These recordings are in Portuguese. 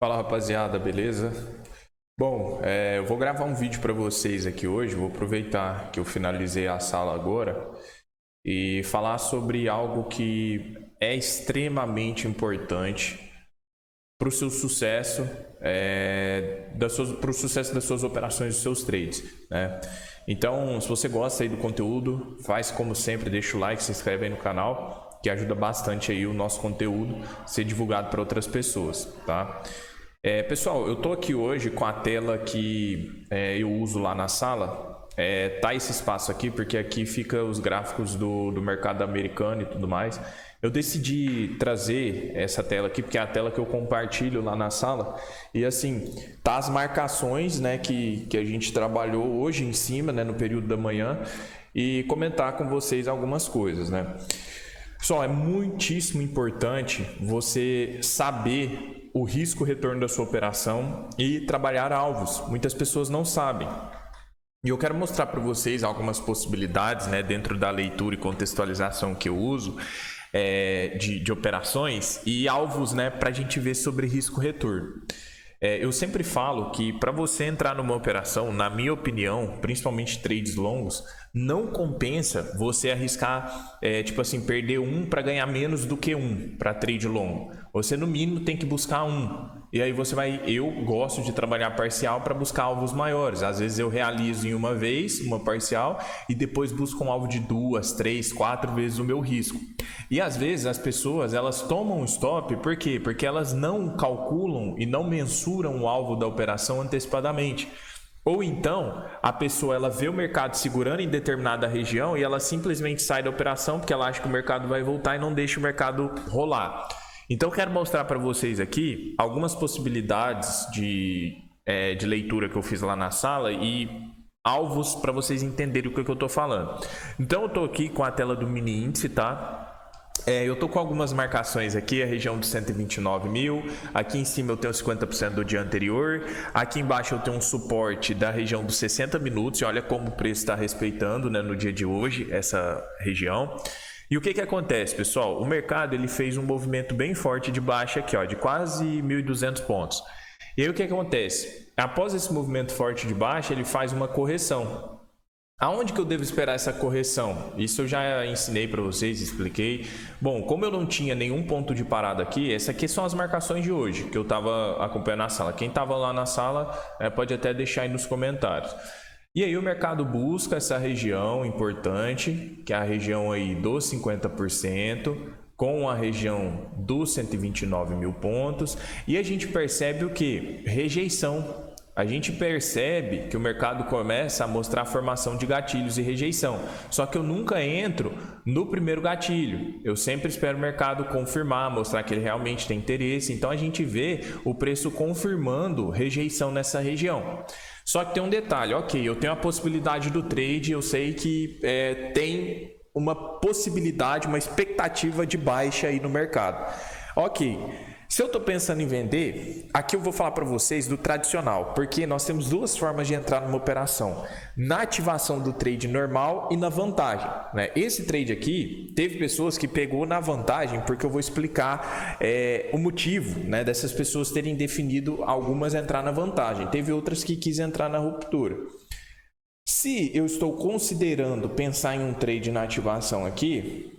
Fala rapaziada, beleza? Bom, eu vou gravar um vídeo para vocês aqui hoje. Vou aproveitar que eu finalizei a sala agora e falar sobre algo que é extremamente importante para o seu sucesso, para o sucesso das suas operações, dos seus trades, né? Então, se você gosta aí do conteúdo, faz como sempre, deixa o like, se inscreve aí no canal, que ajuda bastante aí o nosso conteúdo ser divulgado para outras pessoas, tá? Pessoal, eu tô aqui hoje com a tela que eu uso lá na sala. Tá esse espaço aqui porque aqui fica os gráficos do mercado americano e tudo mais. Eu decidi trazer essa tela aqui porque é a tela que eu compartilho lá na sala. E assim, tá as marcações, né, que a gente trabalhou hoje em cima, né, no período da manhã, e comentar com vocês algumas coisas, né? Pessoal, é muitíssimo importante você saber o risco-retorno da sua operação e trabalhar alvos. Muitas pessoas não sabem. E eu quero mostrar para vocês algumas possibilidades, né, dentro da leitura e contextualização que eu uso de operações e alvos, né, para a gente ver sobre risco-retorno. Eu sempre falo que para você entrar numa operação, na minha opinião, principalmente trades longos, não compensa você arriscar, tipo assim, perder um para ganhar menos do que um para trade longo. Você no mínimo tem que buscar um. E aí você vai, eu gosto de trabalhar parcial para buscar alvos maiores. Às vezes eu realizo em uma vez, uma parcial, e depois busco um alvo de 2, 3, 4 vezes o meu risco. E às vezes as pessoas, elas tomam um stop, por quê? Porque elas não calculam e não mensuram o alvo da operação antecipadamente. Ou então, a pessoa ela vê o mercado segurando em determinada região e ela simplesmente sai da operação porque ela acha que o mercado vai voltar e não deixa o mercado rolar. Então, eu quero mostrar para vocês aqui algumas possibilidades de leitura que eu fiz lá na sala e alvos para vocês entenderem o que eu estou falando. Então, eu estou aqui com a tela do mini índice, tá? Eu tô com algumas marcações aqui, a região dos 129 mil, aqui em cima eu tenho 50% do dia anterior, aqui embaixo eu tenho um suporte da região dos 60 minutos, e olha como o preço está respeitando, né, no dia de hoje, essa região. E o que acontece, pessoal? O mercado ele fez um movimento bem forte de baixa aqui, ó, de quase 1.200 pontos. E aí o que acontece? Após esse movimento forte de baixa, ele faz uma correção. Aonde que eu devo esperar essa correção? Isso eu já ensinei para vocês, expliquei. Bom, como eu não tinha nenhum ponto de parada aqui, essas aqui são as marcações de hoje, que eu estava acompanhando na sala. Quem estava lá na sala pode até deixar aí nos comentários. E aí o mercado busca essa região importante, que é a região aí dos 50%, com a região dos 129 mil pontos. E a gente percebe o que? Rejeição. A gente percebe que o mercado começa a mostrar a formação de gatilhos e rejeição. Só que eu nunca entro no primeiro gatilho. Eu sempre espero o mercado confirmar, mostrar que ele realmente tem interesse. Então a gente vê o preço confirmando rejeição nessa região. Só que tem um detalhe, ok, eu tenho a possibilidade do trade, eu sei que tem uma possibilidade, uma expectativa de baixa aí no mercado. Ok. Se eu estou pensando em vender, aqui eu vou falar para vocês do tradicional, porque nós temos duas formas de entrar numa operação: na ativação do trade normal e na vantagem, né? Esse trade aqui, teve pessoas que pegou na vantagem, porque eu vou explicar o motivo, né, dessas pessoas terem definido algumas entrar na vantagem. Teve outras que quis entrar na ruptura. Se eu estou considerando pensar em um trade na ativação aqui,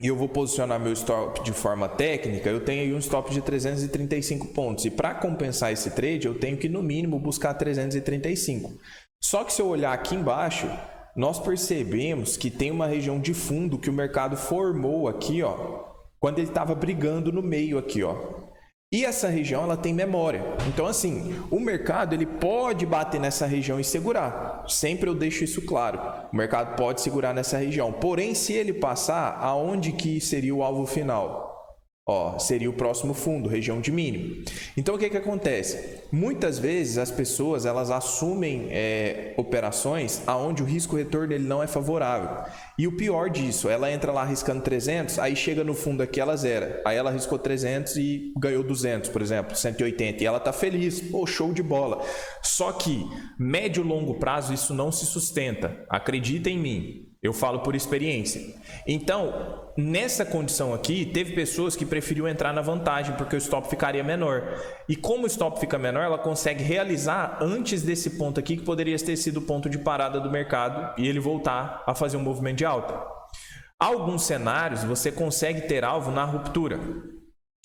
e eu vou posicionar meu stop de forma técnica, eu tenho aí um stop de 335 pontos. E para compensar esse trade, eu tenho que no mínimo buscar 335. Só que se eu olhar aqui embaixo, nós percebemos que tem uma região de fundo que o mercado formou aqui, ó, quando ele estava brigando no meio aqui, ó. E essa região ela tem memória. Então assim, o mercado ele pode bater nessa região e segurar. Sempre eu deixo isso claro. O mercado pode segurar nessa região. Porém, se ele passar, aonde que seria o alvo final? Ó, seria o próximo fundo, região de mínimo. Então o que acontece? Muitas vezes as pessoas elas assumem operações aonde o risco-retorno ele não é favorável. E o pior disso, ela entra lá arriscando 300, aí chega no fundo aqui ela zera. Aí ela arriscou 300 e ganhou 200, por exemplo, 180. E ela tá feliz, pô, show de bola. Só que médio e longo prazo isso não se sustenta. Acredita em mim. Eu falo por experiência. Então, nessa condição aqui, teve pessoas que preferiam entrar na vantagem porque o stop ficaria menor. E como o stop fica menor, ela consegue realizar antes desse ponto aqui, que poderia ter sido o ponto de parada do mercado, e ele voltar a fazer um movimento de alta. Alguns cenários você consegue ter alvo na ruptura.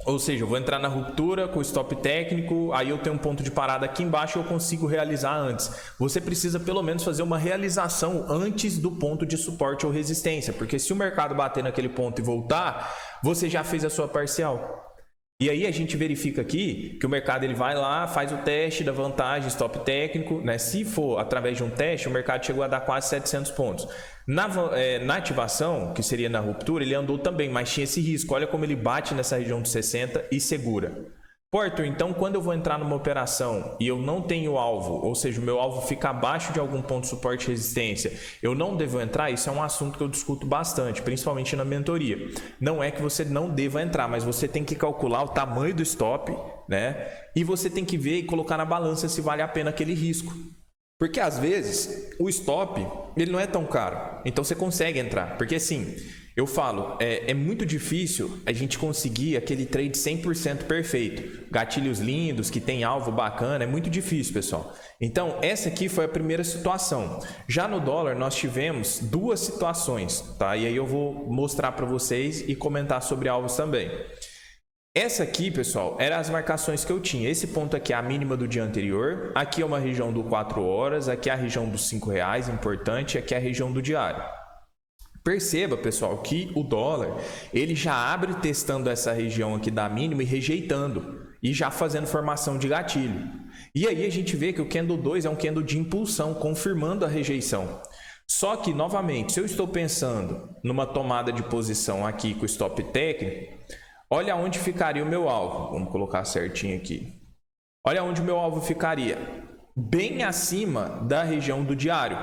Ou seja, eu vou entrar na ruptura com o stop técnico, aí eu tenho um ponto de parada aqui embaixo e eu consigo realizar antes. Você precisa pelo menos fazer uma realização antes do ponto de suporte ou resistência, porque se o mercado bater naquele ponto e voltar, você já fez a sua parcial. E aí a gente verifica aqui que o mercado ele vai lá, faz o teste da vantagem, stop técnico, né? Se for através de um teste, o mercado chegou a dar quase 700 pontos. Na ativação, que seria na ruptura, ele andou também, mas tinha esse risco. Olha como ele bate nessa região de 60 e segura. Pô, Arthur, então quando eu vou entrar numa operação e eu não tenho alvo, ou seja, o meu alvo fica abaixo de algum ponto de suporte e resistência, eu não devo entrar? Isso é um assunto que eu discuto bastante, principalmente na mentoria. Não é que você não deva entrar, mas você tem que calcular o tamanho do stop, né? E você tem que ver e colocar na balança se vale a pena aquele risco. Porque às vezes o stop ele não é tão caro, então você consegue entrar. Porque assim, eu falo, é muito difícil a gente conseguir aquele trade 100% perfeito. Gatilhos lindos, que tem alvo bacana, é muito difícil, pessoal. Então, essa aqui foi a primeira situação. Já no dólar, nós tivemos duas situações, tá? E aí eu vou mostrar para vocês e comentar sobre alvos também. Essa aqui, pessoal, eram as marcações que eu tinha. Esse ponto aqui é a mínima do dia anterior. Aqui é uma região do 4 horas. Aqui é a região dos R$5, importante. Aqui é a região do diário. Perceba, pessoal, que o dólar, ele já abre testando essa região aqui da mínima e rejeitando. E já fazendo formação de gatilho. E aí a gente vê que o candle 2 é um candle de impulsão, confirmando a rejeição. Só que, novamente, se eu estou pensando numa tomada de posição aqui com o stop técnico, olha onde ficaria o meu alvo. Vamos colocar certinho aqui. Olha onde o meu alvo ficaria. Bem acima da região do diário.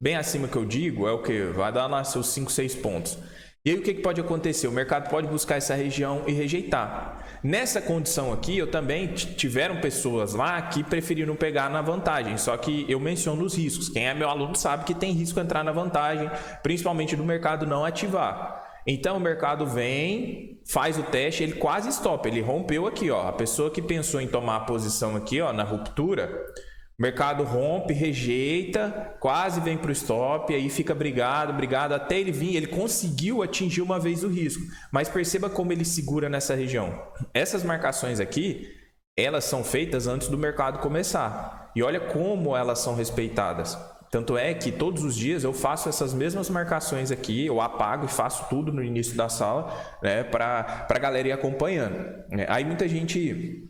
Bem acima que eu digo é o que? Vai dar lá seus 5, 6 pontos. E aí o que pode acontecer? O mercado pode buscar essa região e rejeitar. Nessa condição aqui, eu também tiveram pessoas lá que preferiram pegar na vantagem. Só que eu menciono os riscos. Quem é meu aluno sabe que tem risco entrar na vantagem, principalmente do mercado não ativar. Então o mercado vem, faz o teste, ele quase stop, ele rompeu aqui, ó. A pessoa que pensou em tomar a posição aqui, ó, na ruptura, o mercado rompe, rejeita, quase vem para o stop, aí fica brigado, até ele vir, ele conseguiu atingir uma vez o risco. Mas perceba como ele segura nessa região. Essas marcações aqui, elas são feitas antes do mercado começar. E olha como elas são respeitadas. Tanto é que todos os dias eu faço essas mesmas marcações aqui, eu apago e faço tudo no início da sala, né, para a galera ir acompanhando. Aí muita gente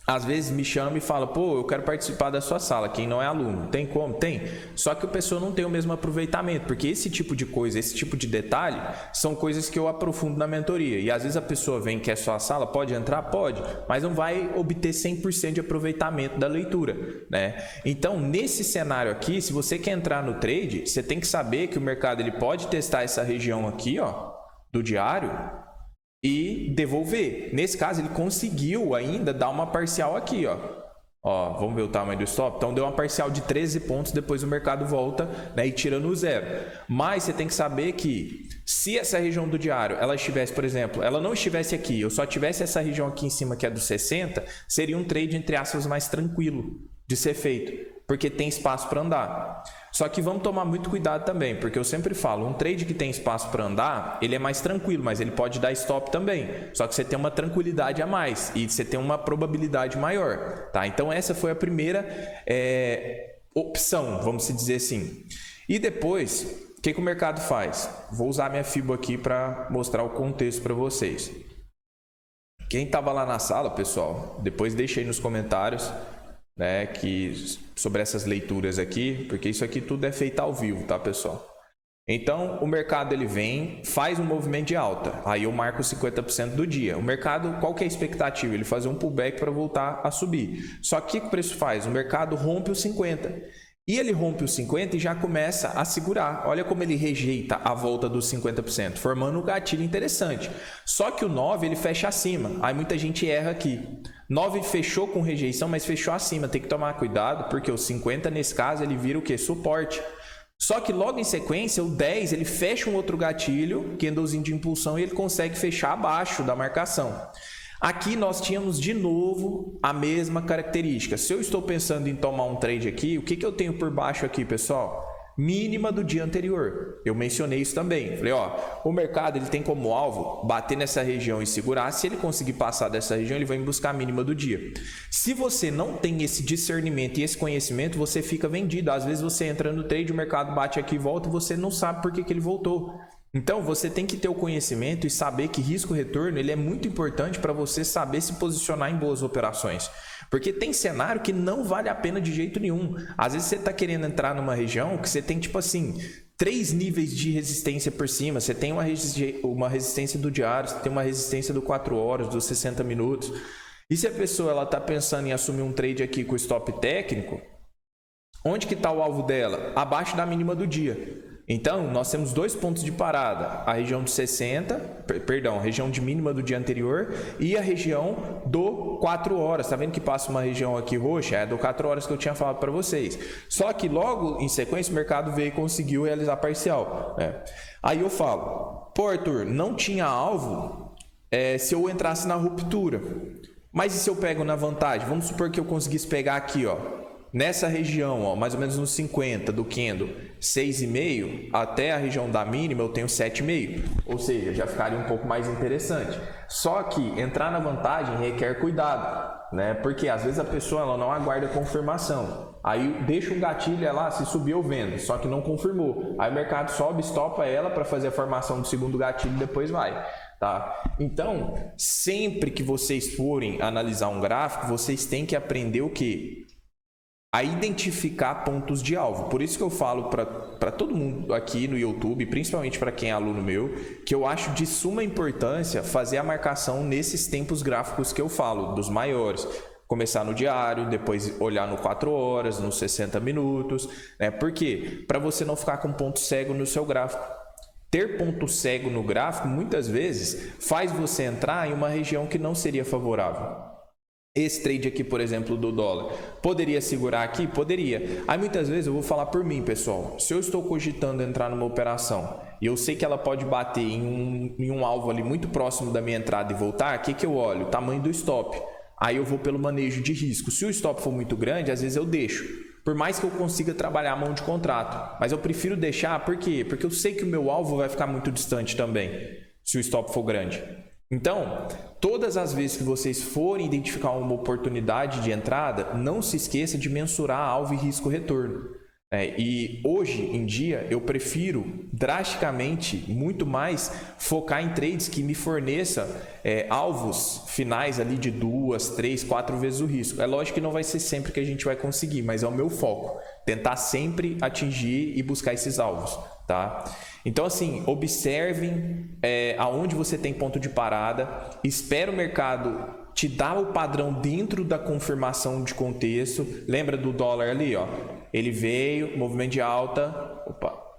às vezes me chama e fala, pô, eu quero participar da sua sala, quem não é aluno. Tem como? Tem. Só que a pessoa não tem o mesmo aproveitamento, porque esse tipo de coisa, esse tipo de detalhe, são coisas que eu aprofundo na mentoria. E às vezes a pessoa vem e quer sua sala, pode entrar? Pode, mas não vai obter 100% de aproveitamento da leitura, né? Então, nesse cenário aqui, se você quer entrar no trade, você tem que saber que o mercado ele pode testar essa região aqui, ó, do diário, e devolver. Nesse caso, ele conseguiu ainda dar uma parcial aqui, ó. Ó, vamos ver o tamanho do stop? Então, deu uma parcial de 13 pontos, depois o mercado volta, né, e tira no zero. Mas você tem que saber que se essa região do diário, ela estivesse, por exemplo, ela não estivesse aqui, eu só tivesse essa região aqui em cima, que é do 60, seria um trade, entre aspas, mais tranquilo de ser feito, porque tem espaço para andar. Só que vamos tomar muito cuidado também, porque eu sempre falo, um trade que tem espaço para andar, ele é mais tranquilo, mas ele pode dar stop também. Só que você tem uma tranquilidade a mais e você tem uma probabilidade maior, tá? Então essa foi a primeira opção, vamos dizer assim. E depois, o que o mercado faz? Vou usar minha FIBO aqui para mostrar o contexto para vocês. Quem estava lá na sala, pessoal, depois deixa aí nos comentários, né, sobre essas leituras aqui, porque isso aqui tudo é feito ao vivo, tá, pessoal? Então, o mercado ele vem, faz um movimento de alta, aí eu marco 50% do dia. O mercado, qual que é a expectativa? Ele fazer um pullback para voltar a subir. Só que o que o preço faz? O mercado rompe os 50. E ele rompe os 50 e já começa a segurar. Olha como ele rejeita a volta dos 50%, formando um gatilho interessante. Só que o 9 ele fecha acima. Aí muita gente erra aqui. 9 fechou com rejeição, mas fechou acima. Tem que tomar cuidado, porque o 50 nesse caso ele vira o quê? Suporte. Só que logo em sequência, o 10 ele fecha um outro gatilho, candlezinho de impulsão, e ele consegue fechar abaixo da marcação. Aqui nós tínhamos de novo a mesma característica. Se eu estou pensando em tomar um trade aqui, o que eu tenho por baixo aqui, pessoal? Mínima do dia anterior. Eu mencionei isso também. Falei, ó, o mercado ele tem como alvo bater nessa região e segurar. Se ele conseguir passar dessa região, ele vai buscar a mínima do dia. Se você não tem esse discernimento e esse conhecimento, você fica vendido. Às vezes você entra no trade, o mercado bate aqui e volta e você não sabe por que ele voltou. Então, você tem que ter o conhecimento e saber que risco-retorno ele é muito importante para você saber se posicionar em boas operações. Porque tem cenário que não vale a pena de jeito nenhum. Às vezes você está querendo entrar numa região que você tem, tipo assim, 3 níveis de resistência por cima. Você tem uma resistência do diário, você tem uma resistência do 4 horas, dos 60 minutos. E se a pessoa está pensando em assumir um trade aqui com stop técnico, onde que está o alvo dela? Abaixo da mínima do dia. Então, nós temos 2 pontos de parada, a região de 60, perdão, a região de mínima do dia anterior e a região do 4 horas. Tá vendo que passa uma região aqui roxa? É do 4 horas que eu tinha falado para vocês. Só que logo em sequência o mercado veio e conseguiu realizar parcial. Aí eu falo, pô Arthur, não tinha alvo se eu entrasse na ruptura. Mas e se eu pego na vantagem? Vamos supor que eu conseguisse pegar aqui, ó. Nessa região, ó, mais ou menos nos 50 do candle, 6,5 até a região da mínima eu tenho 7,5, ou seja, já ficaria um pouco mais interessante. Só que entrar na vantagem requer cuidado, né? Porque às vezes a pessoa ela não aguarda confirmação. Aí deixa um gatilho lá, se subir eu vendo, só que não confirmou. Aí o mercado sobe, estopa ela para fazer a formação do segundo gatilho e depois vai. Tá? Então, sempre que vocês forem analisar um gráfico, vocês têm que aprender o quê? A identificar pontos de alvo. Por isso que eu falo para todo mundo aqui no YouTube, principalmente para quem é aluno meu, que eu acho de suma importância fazer a marcação nesses tempos gráficos que eu falo, dos maiores. Começar no diário, depois olhar no 4 horas, nos 60 minutos. Né? Por quê? Para você não ficar com ponto cego no seu gráfico. Ter ponto cego no gráfico, muitas vezes, faz você entrar em uma região que não seria favorável. Esse trade aqui, por exemplo, do dólar, poderia segurar aqui? Poderia. Aí muitas vezes eu vou falar por mim, pessoal. Se eu estou cogitando entrar numa operação e eu sei que ela pode bater em um alvo ali muito próximo da minha entrada e voltar, o que eu olho? O tamanho do stop. Aí eu vou pelo manejo de risco. Se o stop for muito grande, às vezes eu deixo. Por mais que eu consiga trabalhar a mão de contrato. Mas eu prefiro deixar, por quê? Porque eu sei que o meu alvo vai ficar muito distante também, se o stop for grande. Então, todas as vezes que vocês forem identificar uma oportunidade de entrada, não se esqueça de mensurar alvo e risco-retorno. E hoje em dia, eu prefiro drasticamente, muito mais, focar em trades que me forneçam alvos finais ali de 2, 3, 4 vezes o risco. É lógico que não vai ser sempre que a gente vai conseguir, mas é o meu foco. Tentar sempre atingir e buscar esses alvos. Tá? Então, assim, observem aonde você tem ponto de parada, espera o mercado te dar o padrão dentro da confirmação de contexto. Lembra do dólar ali, ó? Ele veio, movimento de alta,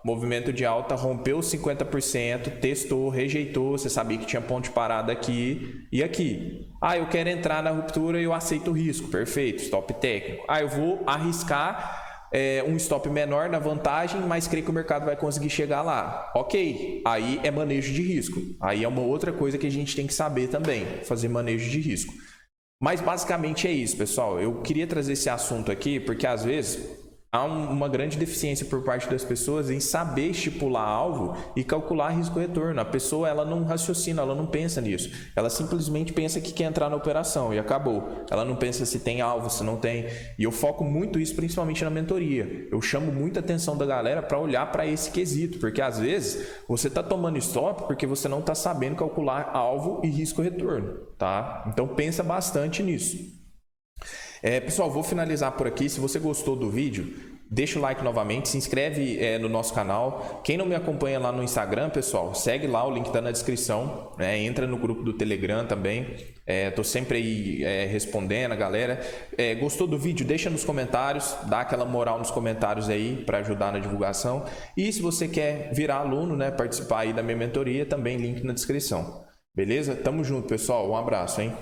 movimento de alta, rompeu 50%, testou, rejeitou, você sabia que tinha ponto de parada aqui e aqui. Ah, eu quero entrar na ruptura e eu aceito o risco, perfeito, stop técnico. Ah, eu vou arriscar um stop menor na vantagem, mas creio que o mercado vai conseguir chegar lá. Ok, aí é manejo de risco. Aí é uma outra coisa que a gente tem que saber também, fazer manejo de risco. Mas basicamente é isso, pessoal. Eu queria trazer esse assunto aqui porque às vezes há uma grande deficiência por parte das pessoas em saber estipular alvo e calcular risco-retorno. A pessoa ela não raciocina, ela não pensa nisso. Ela simplesmente pensa que quer entrar na operação e acabou. Ela não pensa se tem alvo, se não tem. E eu foco muito isso principalmente na mentoria. Eu chamo muita atenção da galera para olhar para esse quesito, porque às vezes você está tomando stop porque você não está sabendo calcular alvo e risco-retorno. Tá? Então pensa bastante nisso. Pessoal, vou finalizar por aqui. Se você gostou do vídeo, deixa o like novamente, se inscreve no nosso canal. Quem não me acompanha lá no Instagram, pessoal, segue lá, o link está na descrição. Entra no grupo do Telegram também. Estou sempre aí respondendo a galera. Gostou do vídeo? Deixa nos comentários, dá aquela moral nos comentários aí para ajudar na divulgação. E se você quer virar aluno, né, participar aí da minha mentoria, também link na descrição. Beleza? Tamo junto, pessoal. Um abraço, hein?